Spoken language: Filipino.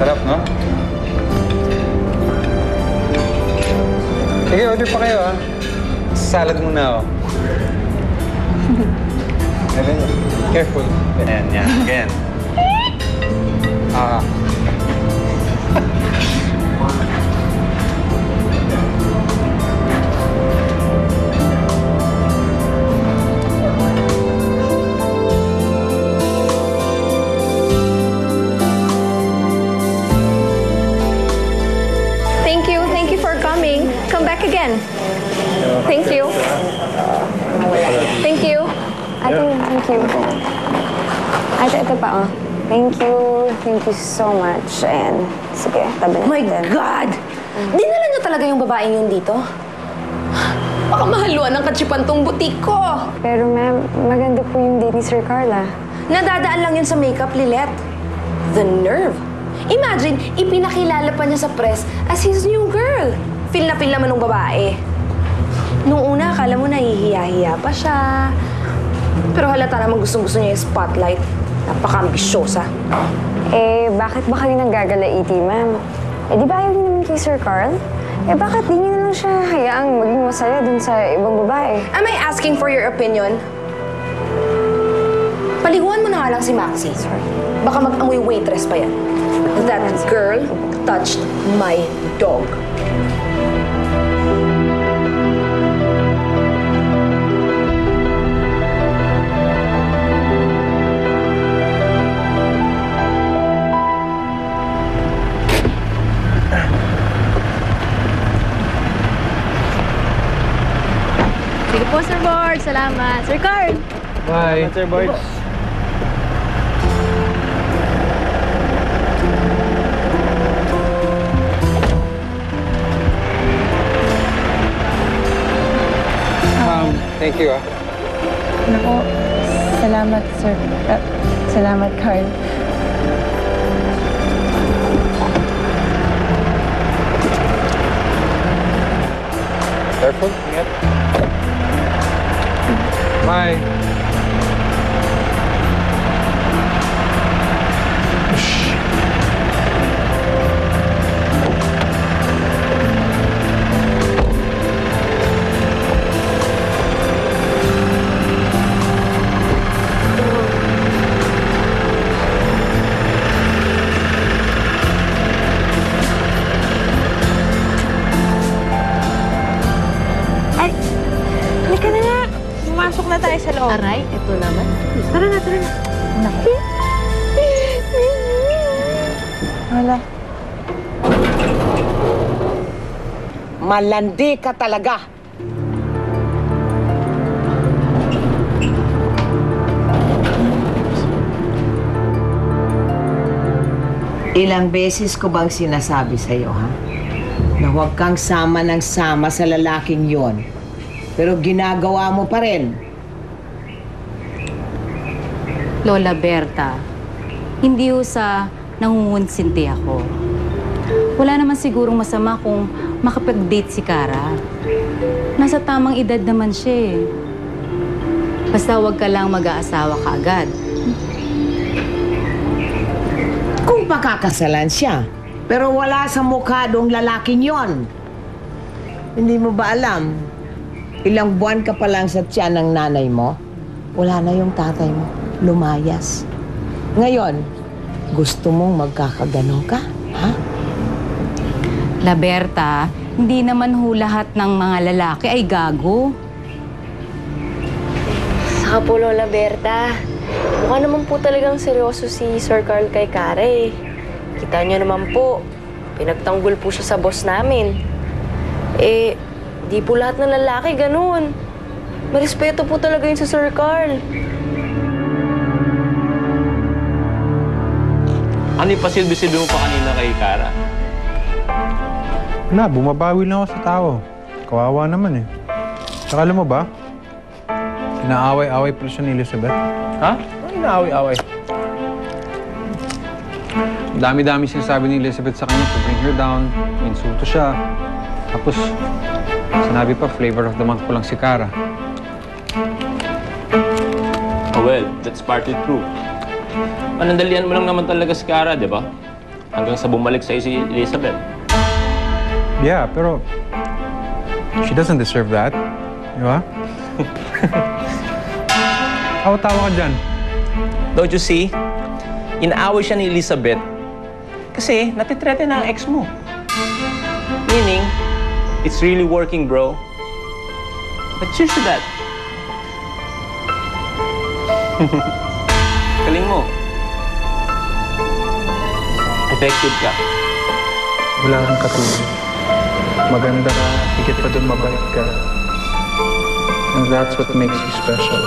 Sarap, no? Sige, order pa kayo, ha? Salad muna ako. Careful. Ganyan, yan. Ganyan. Thank you for coming. Come back again. Thank you. Thank you. Ate, thank you. Ate, ito pa, oh. Thank you so much. And sige, tabi natin. My God! Dinala niyo talaga yung babaeng yun dito? Baka mahaluan ng katsipan tong butik ko. Pero ma'am, maganda po yung date ni Sir Carla. Nadadaan lang yun sa makeup, Lilet. The nerve. Imagine, ipinakilala pa niya sa press as his new girl. Feel na feel naman ng babae. Nung una, akala mo nahihiya-hiya pa siya. Pero halata naman gustong-gusto niya yung spotlight. Napaka-ambisyosa. Eh, bakit ba kayo naggagalaiti, ma'am? Eh, di ba ayaw niyo naman kay Sir Carl? Eh, bakit di niyo na lang siya hayaang maging masaya dun sa ibang babae? Am I asking for your opinion? Paliguan mo na nga lang si Maxie. Baka mag-amoy waitress pa yan. That girl touched my dog. Sige po, Sir Board. Salamat. Sir Carl. Bye. Sir Board. Thank you, ah. Naku, salamat, Sir. Salamat, Carl. Careful. Ingat. Bye. Halika na nga. Pumasok na tayo sa loob. Aray, ito naman. Tara na, tara na. Naku. Wala. Malandi ka talaga. Ilang beses ko bang sinasabi sa'yo, ha? Na huwag kang sama ng sama sa lalaking yon. Pero ginagawa mo pa rin. Lola Berta, hindi ho sa nangungunsinti ako. Wala naman sigurong masama kung makapag-date si Cara. Nasa tamang edad naman siya eh. Basta huwag ka lang mag-aasawa ka agad. Kung pakakasalan siya, pero wala sa mukha dong lalaking yon. Hindi mo ba alam? Ilang buwan ka pa lang sa tiyan ng nanay mo, wala na yung tatay mo. Lumayas. Ngayon, gusto mong magkakagano ka? Ha? La Berta, hindi naman ho lahat ng mga lalaki ay gago. Saka po, Lola Berta, mukha naman po talagang seryoso si Sir Carl kay Cara eh. Kita niyo naman po, pinagtanggol po siya sa boss namin. Eh, di po lahat ng lalaki ganun. Marespeto po talaga yun sa Sir Carl. Ano yung pasilbi-silbi mo pa kanina kay Cara? Na, bumabawi lang ako sa tao. Kawawa naman eh. Saka alam mo ba, inaaway-away pala siya ni Elizabeth. Ha? Ano inaaway-away? Dami-dami sinasabi ni Elizabeth sa kanya to bring her down, insulto siya. Tapos, sinabi pa, flavor of the month ko lang si Cara. Oh well, that's partly true. Panandalian mo lang naman talaga si Cara, di ba? Hanggang sa bumalik sa'yo si Elizabeth. Yeah, pero she doesn't deserve that. Di ba? Tawa-tawa ka dyan. Don't you see? Inaaway siya ni Elizabeth kasi natitrete na ang ex mo. Meaning, it's really working, bro. But cheers to that. Galing mo. Effective ka. Wala kang katulad. Maganda ka, higit pa dun mabait ka. And that's what makes you special.